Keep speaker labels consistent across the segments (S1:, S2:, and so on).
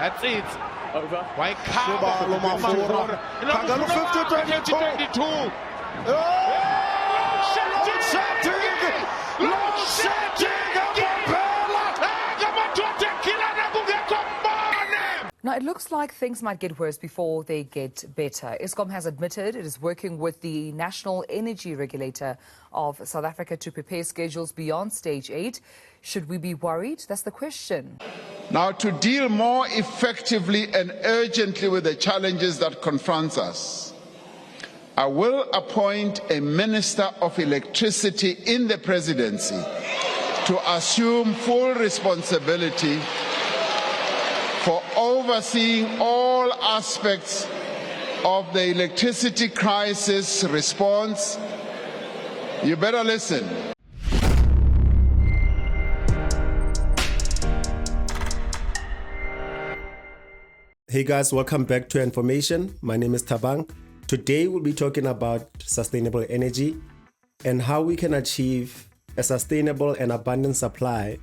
S1: That's it.
S2: Over.
S1: Seba
S3: Loma Fora. Kangalo 50-22.
S4: Now, it looks like things might get worse before they get better. Eskom has admitted it is working with the National Energy Regulator of South Africa to prepare schedules beyond Stage 8. Should we be worried? That's the question.
S5: Now, to deal more effectively and urgently with the challenges that confront us, I will appoint a Minister of Electricity in the Presidency to assume full responsibility for overseeing all aspects of the electricity crisis response. You better listen.
S6: Hey guys, welcome back to Earnformation. My name is Tabang. Today we'll be talking about sustainable energy and how we can achieve a sustainable and abundant supply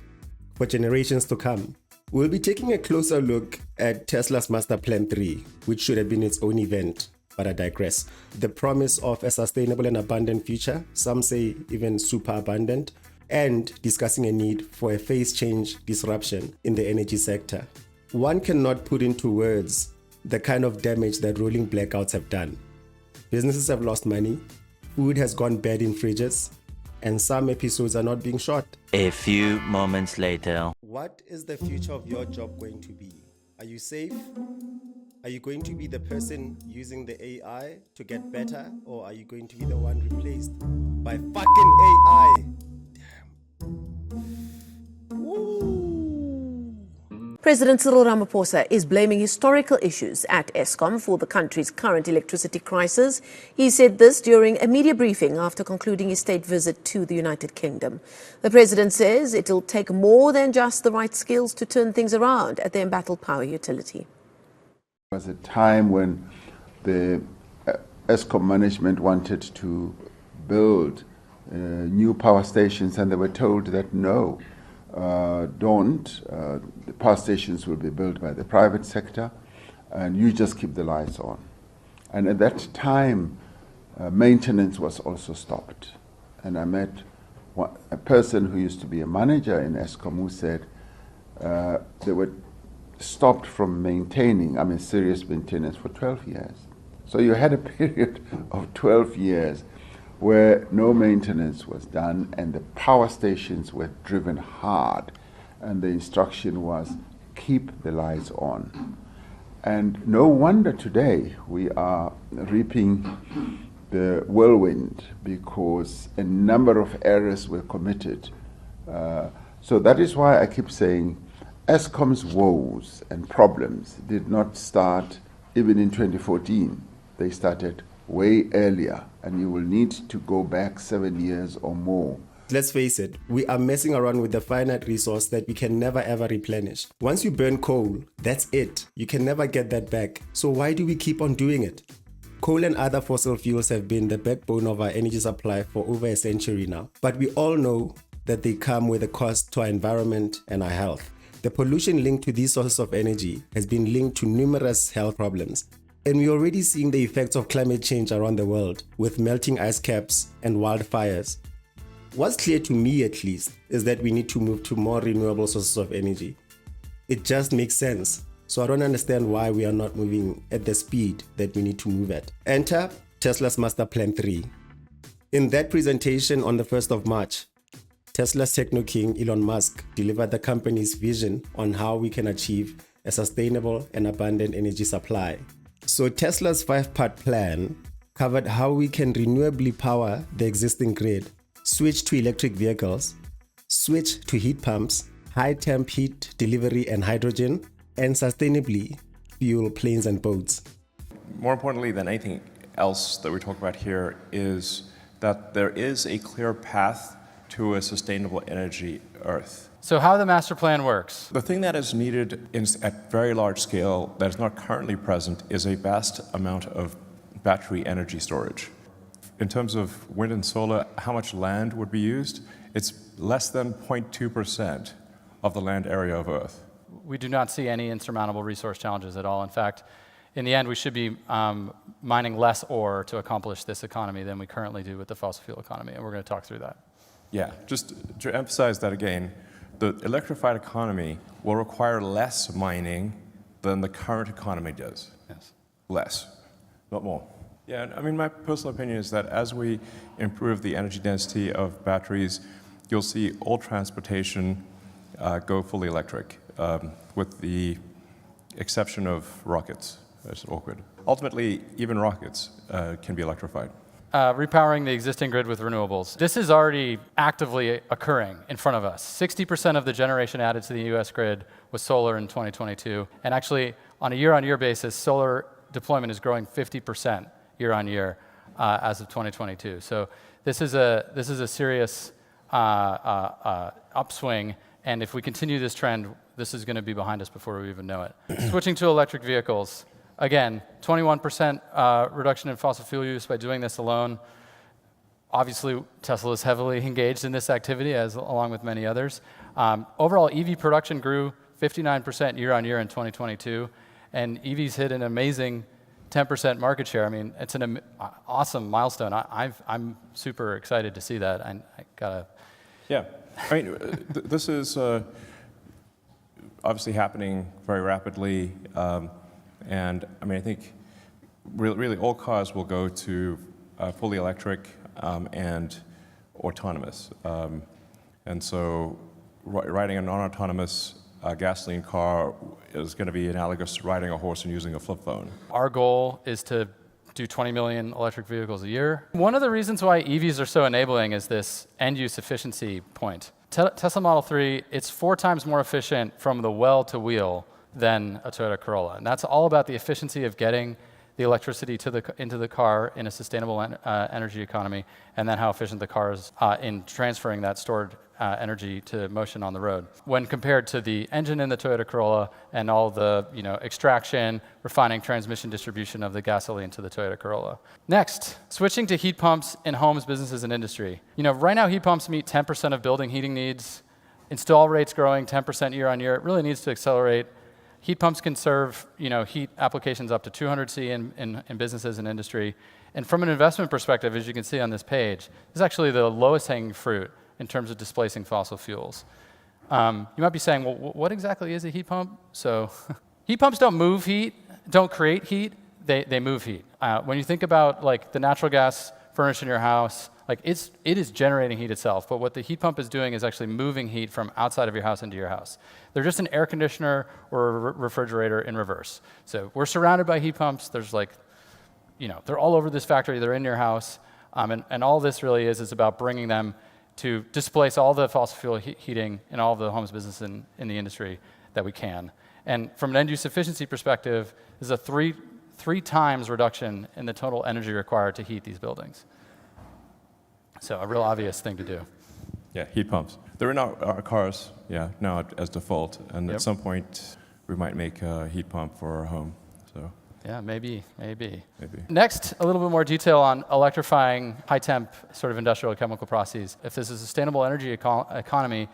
S6: for generations to come. We'll be taking a closer look at Tesla's Master Plan 3, which should have been its own event, but I digress. The promise of a sustainable and abundant future, some say even super abundant, and discussing a need for a phase change disruption in the energy sector. One cannot put into words the kind of damage that rolling blackouts have done. Businesses have lost money, food has gone bad in fridges, and some episodes are not being shot.
S7: A few moments later.
S6: What is the future of your job going to be? Are you safe? Are you going to be the person using the AI to get better? Or are you going to be the one replaced by fucking AI?
S8: President Cyril Ramaphosa is blaming historical issues at Eskom for the country's current electricity crisis. He said this during a media briefing after concluding his state visit to the United Kingdom. The president says it will take more than just the right skills to turn things around at the embattled power utility.
S5: There was a time when the Eskom management wanted to build new power stations and they were told that no. Don't. The power stations will be built by the private sector and you just keep the lights on. And at that time, maintenance was also stopped. And I met a person who used to be a manager in Eskom who said they were stopped from maintaining, serious maintenance for 12 years. So you had a period of 12 years where no maintenance was done and the power stations were driven hard and the instruction was keep the lights on. And no wonder today we are reaping the whirlwind because a number of errors were committed. So that is why I keep saying Eskom's woes and problems did not start even in 2014. They started way earlier, and you will need to go back 7 years or more.
S6: Let's face it, we are messing around with the finite resource that we can never ever replenish. Once you burn coal, that's it. You can never get that back. So why do we keep on doing it? Coal and other fossil fuels have been the backbone of our energy supply for over a century now. But we all know that they come with a cost to our environment and our health. The pollution linked to these sources of energy has been linked to numerous health problems. And we're already seeing the effects of climate change around the world with melting ice caps and wildfires. What's clear to me at least is that we need to move to more renewable sources of energy. It just makes sense. So I don't understand why we are not moving at the speed that we need to move at. Enter Tesla's Master Plan 3. In that presentation on the 1st of March, Tesla's techno king Elon Musk delivered the company's vision on how we can achieve a sustainable and abundant energy supply. So Tesla's 5-part plan covered how we can renewably power the existing grid, switch to electric vehicles, switch to heat pumps, high temp heat delivery and hydrogen, and sustainably fuel planes and boats.
S9: More importantly than anything else that we talk about here is that there is a clear path to a sustainable energy Earth.
S2: So how the master plan works?
S9: The thing that is needed at very large scale that is not currently present is a vast amount of battery energy storage. In terms of wind and solar, how much land would be used? It's less than 0.2% of the land area of Earth.
S2: we do not see any insurmountable resource challenges at all. In fact, in the end, we should be mining less ore to accomplish this economy than we currently do with the fossil fuel economy, and we're going to talk through that.
S9: Yeah, just to emphasize that again, the electrified economy will require less mining than the current economy does.
S2: Yes.
S9: Less, not more. Yeah, I mean, my personal opinion is that as we improve the energy density of batteries, you'll see all transportation go fully electric, with the exception of rockets. That's awkward. Ultimately, even rockets can be electrified.
S2: Repowering the existing grid with renewables. This is already actively occurring in front of us. 60% of the generation added to the US grid was solar in 2022. And actually, on a year-on-year basis, solar deployment is growing 50% year-on-year as of 2022. So this is a serious upswing. And if we continue this trend, this is going to be behind us before we even know it. Switching to electric vehicles. Again, 21% reduction in fossil fuel use by doing this alone. Obviously, Tesla is heavily engaged in this activity, along with many others. Overall, EV production grew 59% year-on-year in 2022, and EVs hit an amazing 10% market share. I mean, it's an awesome milestone. I'm super excited to see that. I gotta. Yeah,
S9: I mean, this is obviously happening very rapidly. And I mean, I think really all cars will go to fully electric and autonomous. And so riding a non-autonomous gasoline car is going to be analogous to riding a horse and using a flip phone.
S2: Our goal is to do 20 million electric vehicles a year. One of the reasons why EVs are so enabling is this end-use efficiency point. Tesla Model 3, it's 4 times more efficient from the well to wheel than a Toyota Corolla. And that's all about the efficiency of getting the electricity into the car in a sustainable energy economy, and then how efficient the car is in transferring that stored energy to motion on the road. When compared to the engine in the Toyota Corolla and all the extraction, refining, transmission, distribution of the gasoline to the Toyota Corolla. Next, switching to heat pumps in homes, businesses, and industry. Right now heat pumps meet 10% of building heating needs. Install rates growing 10% year on year. It really needs to accelerate. Heat pumps can serve, heat applications up to 200 C in businesses and industry. And from an investment perspective, as you can see on this page, this is actually the lowest hanging fruit in terms of displacing fossil fuels. You might be saying, well, what exactly is a heat pump? So heat pumps don't move heat, don't create heat, they move heat. When you think about the natural gas furnace in your house, it is generating heat itself, but what the heat pump is doing is actually moving heat from outside of your house into your house. They're just an air conditioner or a refrigerator in reverse. So we're surrounded by heat pumps. There's they're all over this factory. They're in your house, and all this really is about bringing them to displace all the fossil fuel heating in all of the homes, business, in the industry that we can. And from an end-use efficiency perspective, there's a three times reduction in the total energy required to heat these buildings. So a real obvious thing to do.
S9: Yeah, heat pumps. They're in our cars, now as default. And at some point, we might make a heat pump for our home. So.
S2: Yeah, maybe. Next, a little bit more detail on electrifying high-temp sort of industrial and chemical processes. If this is a sustainable energy economy,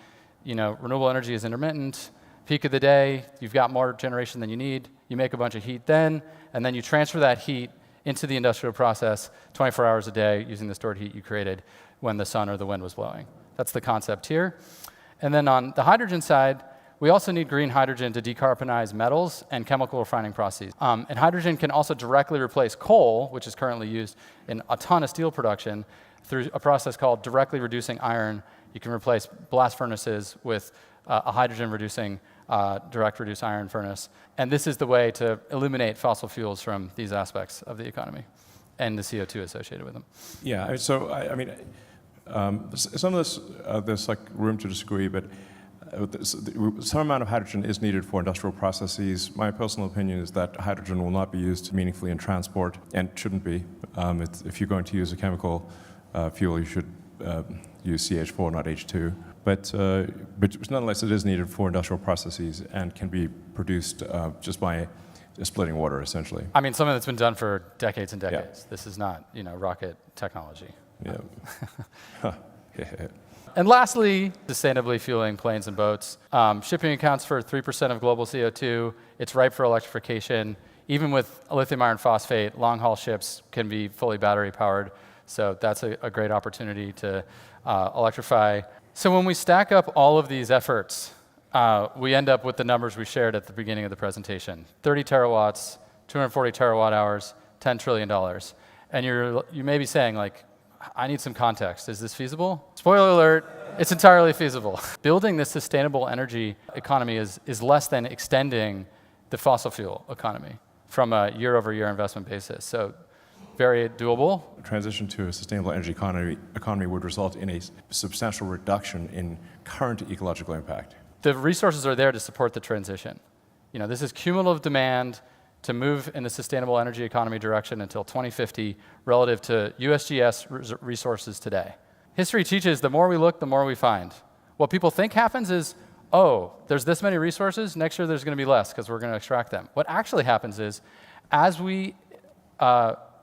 S2: renewable energy is intermittent. Peak of the day, you've got more generation than you need. You make a bunch of heat then, and then you transfer that heat into the industrial process 24 hours a day using the stored heat you created when the sun or the wind was blowing. That's the concept here. And then on the hydrogen side, we also need green hydrogen to decarbonize metals and chemical refining processes. And hydrogen can also directly replace coal, which is currently used in a ton of steel production, through a process called directly reducing iron. You can replace blast furnaces with a hydrogen-reducing direct reduced iron furnace. And this is the way to eliminate fossil fuels from these aspects of the economy and the CO2 associated with them.
S9: Yeah, so I mean, some of this, there's room to disagree, but some amount of hydrogen is needed for industrial processes. My personal opinion is that hydrogen will not be used meaningfully in transport and shouldn't be. If you're going to use a chemical fuel, you should use CH4, not H2. But nonetheless, it is needed for industrial processes and can be produced just by splitting water, essentially.
S2: I mean, something that's been done for decades and decades. Yeah. This is not, rocket technology.
S9: Yeah.
S2: And lastly, sustainably fueling planes and boats. Shipping accounts for 3% of global CO2. It's ripe for electrification. Even with lithium iron phosphate, long-haul ships can be fully battery-powered. So that's a great opportunity to electrify. So when we stack up all of these efforts, we end up with the numbers we shared at the beginning of the presentation. 30 terawatts, 240 terawatt hours, $10 trillion. And you may be saying, like, I need some context. Is this feasible? Spoiler alert, it's entirely feasible. Building this sustainable energy economy is less than extending the fossil fuel economy from a year-over-year investment basis. So very doable.
S9: The transition to a sustainable energy economy would result in a substantial reduction in current ecological impact.
S2: The resources are there to support the transition. This is cumulative demand to move in the sustainable energy economy direction until 2050 relative to USGS resources today. History teaches the more we look, the more we find. What people think happens is, oh, there's this many resources, next year there's going to be less because we're going to extract them. What actually happens is, as we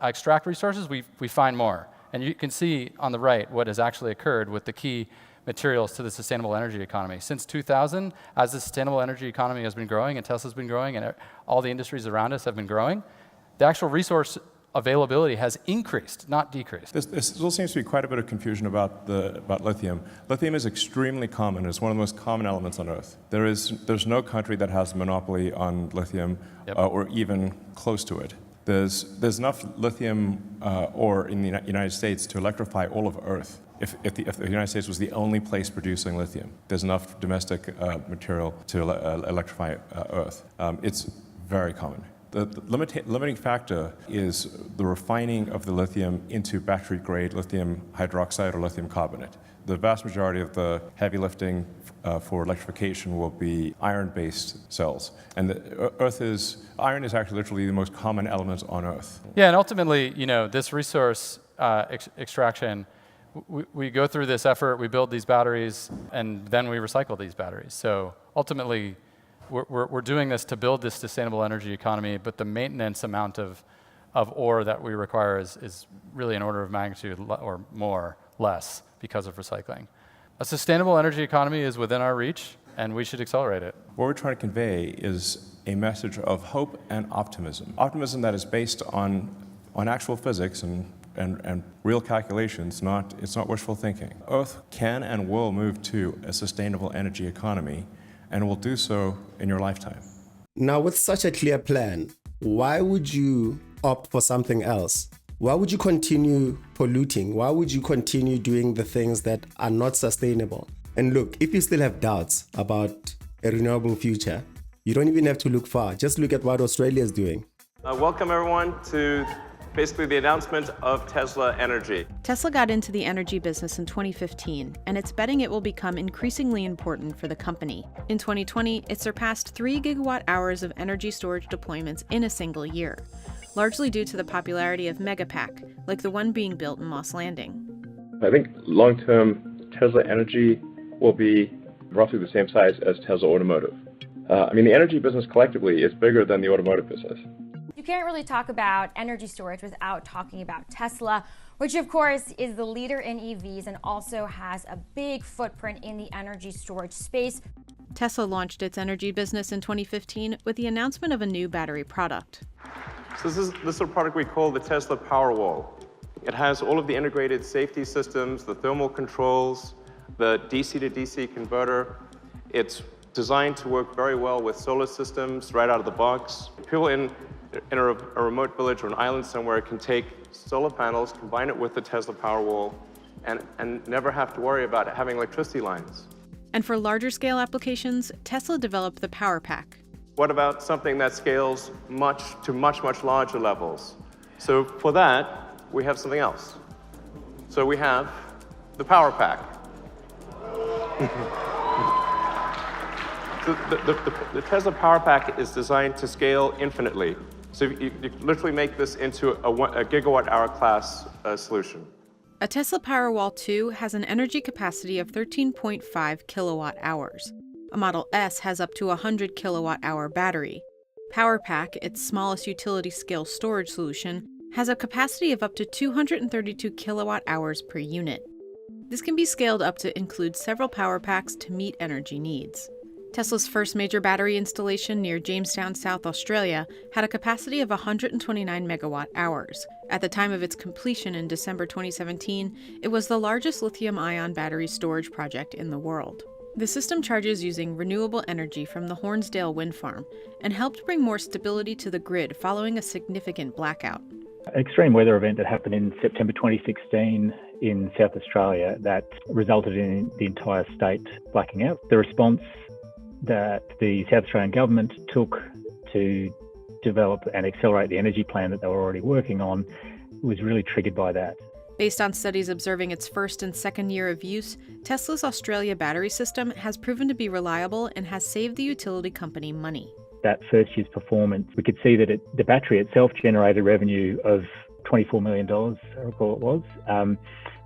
S2: extract resources, we find more. And you can see on the right what has actually occurred with the key materials to the sustainable energy economy. Since 2000, as the sustainable energy economy has been growing and Tesla's been growing and all the industries around us have been growing, the actual resource availability has increased, not decreased.
S9: There still seems to be quite a bit of confusion about lithium. Lithium is extremely common. It's one of the most common elements on Earth. There's no country that has a monopoly on lithium or even close to it. There's enough lithium ore in the United States to electrify all of Earth. If the United States was the only place producing lithium, there's enough domestic material to electrify Earth. It's very common. The limiting factor is the refining of the lithium into battery-grade lithium hydroxide or lithium carbonate. The vast majority of the heavy lifting for electrification will be iron-based cells. And iron is actually literally the most common element on Earth.
S2: Yeah, and ultimately, this resource extraction, we go through this effort, we build these batteries, and then we recycle these batteries. So ultimately, we're doing this to build this sustainable energy economy, but the maintenance amount of ore that we require is really an order of magnitude or more, less, because of recycling. A sustainable energy economy is within our reach, and we should accelerate it.
S9: What we're trying to convey is a message of hope and optimism. Optimism that is based on actual physics and real calculations, it's not wishful thinking. Earth can and will move to a sustainable energy economy, and will do so in your lifetime.
S6: Now, with such a clear plan, why would you opt for something else? Why would you continue polluting? Why would you continue doing the things that are not sustainable? And look, if you still have doubts about a renewable future, you don't even have to look far. Just look at what Australia is doing.
S1: Welcome, everyone, to basically the announcement of Tesla Energy.
S10: Tesla got into the energy business in 2015, and it's betting it will become increasingly important for the company. In 2020, it surpassed 3 gigawatt hours of energy storage deployments in a single year, largely due to the popularity of megapack, like the one being built in Moss Landing.
S11: I think long-term Tesla Energy will be roughly the same size as Tesla Automotive. The energy business collectively is bigger than the automotive business.
S12: You can't really talk about energy storage without talking about Tesla, which of course is the leader in EVs and also has a big footprint in the energy storage space.
S10: Tesla launched its energy business in 2015 with the announcement of a new battery product.
S1: So this is a product we call the Tesla Powerwall. It has all of the integrated safety systems, the thermal controls, the DC to DC converter. It's designed to work very well with solar systems right out of the box. People in a remote village or an island somewhere can take solar panels, combine it with the Tesla Powerwall, and never have to worry about having electricity lines.
S10: And for larger scale applications, Tesla developed the Power Pack.
S1: What about something that scales to much larger levels? So for that, we have something else. So we have the Power Pack. So the Tesla Power Pack is designed to scale infinitely. So you literally make this into a gigawatt hour class solution.
S10: A Tesla Powerwall 2 has an energy capacity of 13.5 kilowatt hours. A Model S has up to a 100 kilowatt hour battery. Power Pack, its smallest utility scale storage solution, has a capacity of up to 232 kilowatt hours per unit. This can be scaled up to include several power packs to meet energy needs. Tesla's first major battery installation near Jamestown, South Australia, had a capacity of 129 megawatt hours. At the time of its completion in December 2017, it was the largest lithium-ion battery storage project in the world. The system charges using renewable energy from the Hornsdale wind farm and helped bring more stability to the grid following a significant blackout.
S13: An extreme weather event that happened in September 2016 in South Australia that resulted in the entire state blacking out. The response that the South Australian government took to develop and accelerate the energy plan that they were already working on was really triggered by that.
S10: Based on studies observing its first and second year of use, Tesla's Australia battery system has proven to be reliable and has saved the utility company money.
S13: That first year's performance, we could see that the battery itself generated revenue of $24 million, I recall it was.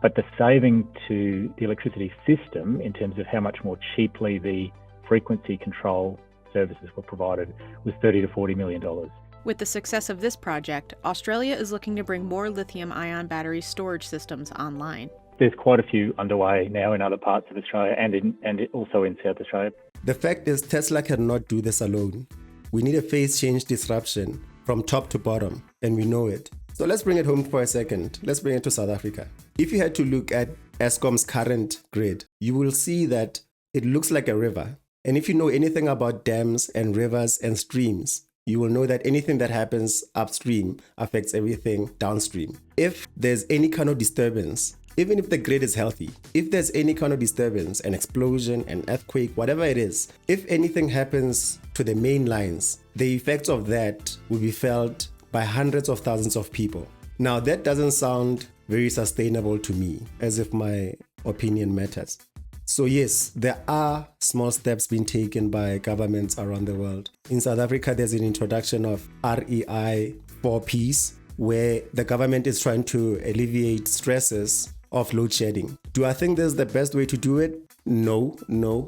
S13: But the saving to the electricity system in terms of how much more cheaply the frequency control services were provided was $30 to $40 million.
S10: With the success of this project, Australia is looking to bring more lithium-ion battery storage systems online.
S13: There's quite a few underway now in other parts of Australia and also in South Australia.
S6: The fact is, Tesla cannot do this alone. We need a phase change disruption from top to bottom, and we know it. So let's bring it home for a second. Let's bring it to South Africa. If you had to look at Eskom's current grid, you will see that it looks like a river. And if you know anything about dams and rivers and streams, you will know that anything that happens upstream affects everything downstream. If there's any kind of disturbance, even if the grid is healthy, if there's any kind of disturbance, an explosion, an earthquake, whatever it is, if anything happens to the main lines, the effects of that will be felt by hundreds of thousands of people. Now, that doesn't sound very sustainable to me, as if my opinion matters. So yes, there are small steps being taken by governments around the world. In South Africa, there's an introduction of REI 4Ps, where the government is trying to alleviate stresses of load shedding. Do I think this is the best way to do it? No,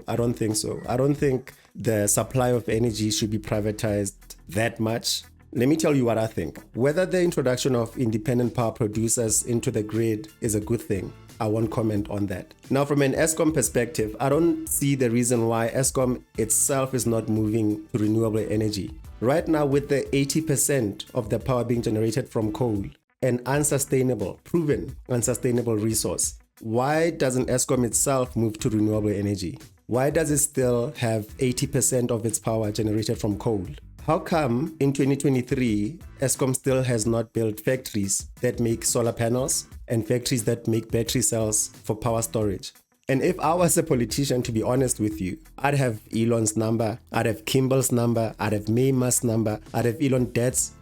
S6: I don't think so. I don't think the supply of energy should be privatized that much. Let me tell you what I think. Whether the introduction of independent power producers into the grid is a good thing, I won't comment on that. Now, from an Eskom perspective, I don't see the reason why Eskom itself is not moving to renewable energy. Right now, with the 80% of the power being generated from coal, an unsustainable, proven unsustainable resource, why doesn't Eskom itself move to renewable energy? Why does it still have 80% of its power generated from coal? How come in 2023, Eskom still has not built factories that make solar panels and factories that make battery cells for power storage? And if I was a politician, to be honest with you, I'd have Elon's number, I'd have Kimball's number, I'd have Mayma's number, I'd have Elon Dad's.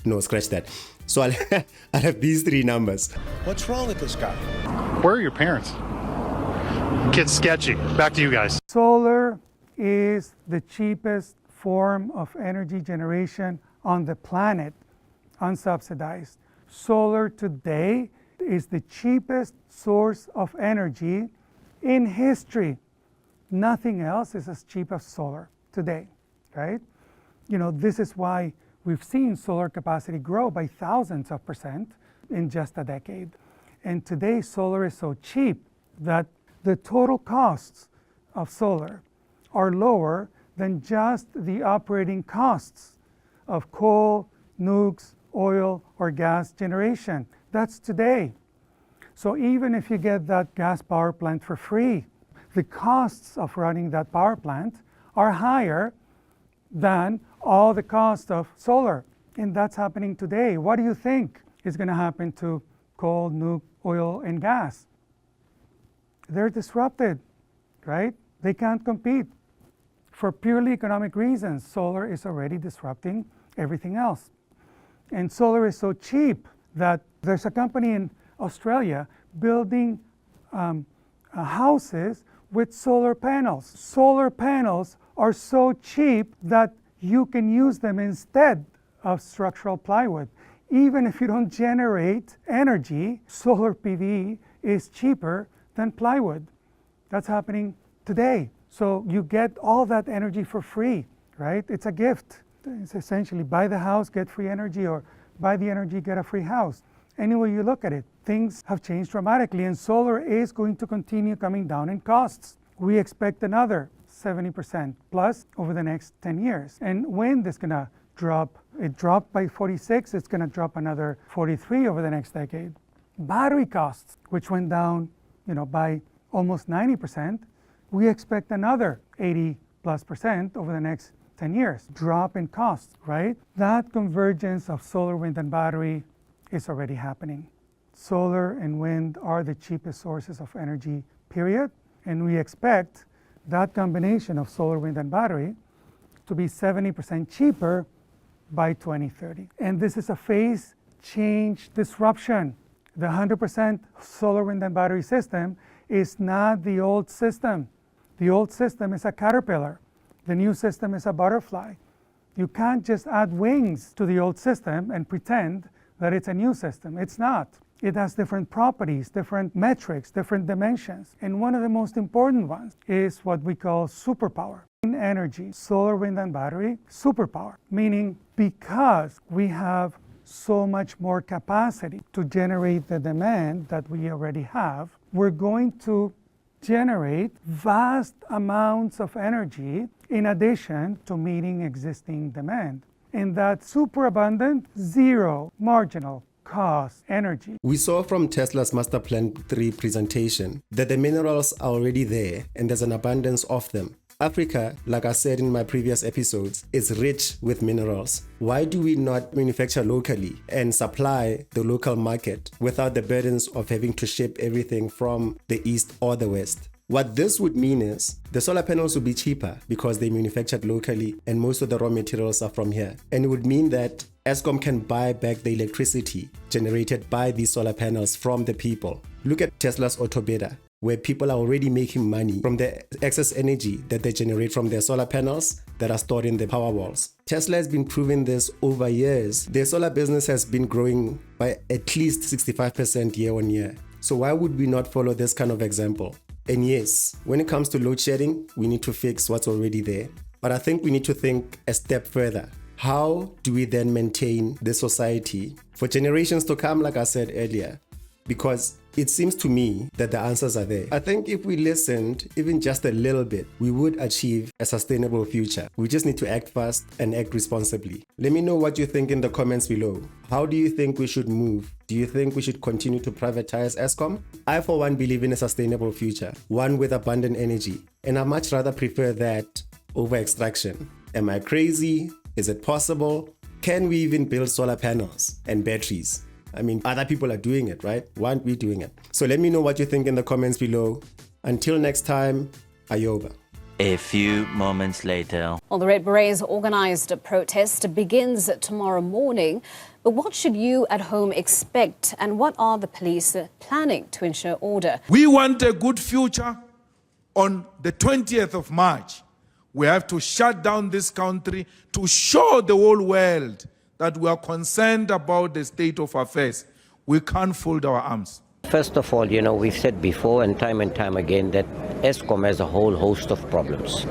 S6: No, scratch that. So I'd have these three numbers.
S3: What's wrong with this guy?
S14: Where are your parents? Kid's sketchy. Back to you guys.
S15: Solar is the cheapest form of energy generation on the planet, unsubsidized. Solar today is the cheapest source of energy in history. Nothing else is as cheap as solar today, right? You know, this is why we've seen solar capacity grow by thousands of % in just a decade. And today, solar is so cheap that the total costs of solar are lower than just the operating costs of coal, nukes, oil, or gas generation. That's today. So even if you get that gas power plant for free, the costs of running that power plant are higher than all the cost of solar. And that's happening today. What do you think is going to happen to coal, nuke, oil, and gas? They're disrupted, right? They can't compete. For purely economic reasons, solar is already disrupting everything else. And solar is so cheap that there's a company in Australia building houses with solar panels. Solar panels are so cheap that you can use them instead of structural plywood. Even if you don't generate energy, solar PV is cheaper than plywood. That's happening today. So you get all that energy for free, right? It's a gift. It's essentially buy the house, get free energy, or buy the energy, get a free house. Any way you look at it, things have changed dramatically, and solar is going to continue coming down in costs. We expect another 70% plus over the next 10 years. And wind is going to drop. It dropped by 46, it's going to drop another 43 over the next decade. Battery costs, which went down, by almost 90%, we expect another 80+% over the next 10 years. Drop in costs, right? That convergence of solar, wind, and battery is already happening. Solar and wind are the cheapest sources of energy, period. And we expect that combination of solar, wind, and battery to be 70% cheaper by 2030. And this is a phase change disruption. The 100% solar, wind, and battery system is not the old system. The old system is a caterpillar. The new system is a butterfly. You can't just add wings to the old system and pretend that it's a new system. It's not. It has different properties, different metrics, different dimensions. And one of the most important ones is what we call superpower. In energy, solar, wind, and battery, superpower, meaning because we have so much more capacity to generate the demand that we already have, we're going to generate vast amounts of energy in addition to meeting existing demand. And that superabundant, zero marginal cost energy.
S6: We saw from Tesla's Master Plan 3 presentation that the minerals are already there and there's an abundance of them. Africa, like I said in my previous episodes, is rich with minerals. Why do we not manufacture locally and supply the local market without the burdens of having to ship everything from the east or the west? What this would mean is the solar panels would be cheaper because they're manufactured locally and most of the raw materials are from here. And it would mean that Eskom can buy back the electricity generated by these solar panels from the people. Look at Tesla's Autobidder, where people are already making money from the excess energy that they generate from their solar panels that are stored in the power walls. Tesla has been proving this over years. Their solar business has been growing by at least 65% year on year. So why would we not follow this kind of example? And yes, when it comes to load shedding, we need to fix what's already there. But I think we need to think a step further. How do we then maintain this society for generations to come, like I said earlier? Because it seems to me that the answers are there. I think if we listened even just a little bit, we would achieve a sustainable future. We just need to act fast and act responsibly. Let me know what you think in the comments below. How do you think we should move? Do you think we should continue to privatize Eskom? I, for one, believe in a sustainable future, one with abundant energy, and I much rather prefer that over extraction. Am I crazy? Is it possible? Can we even build solar panels and batteries? I mean, other people are doing it, right? Why aren't we doing it? So let me know what you think in the comments below. Until next time, Ayoba.
S7: A few moments later.
S16: Well, the Red Berets organized a protest begins tomorrow morning. But what should you at home expect? And what are the police planning to ensure order?
S3: We want a good future. On the 20th of March, we have to shut down this country to show the whole world that we are concerned about the state of affairs. We can't fold our arms.
S17: First of all, we've said before and time again that Eskom has a whole host of problems.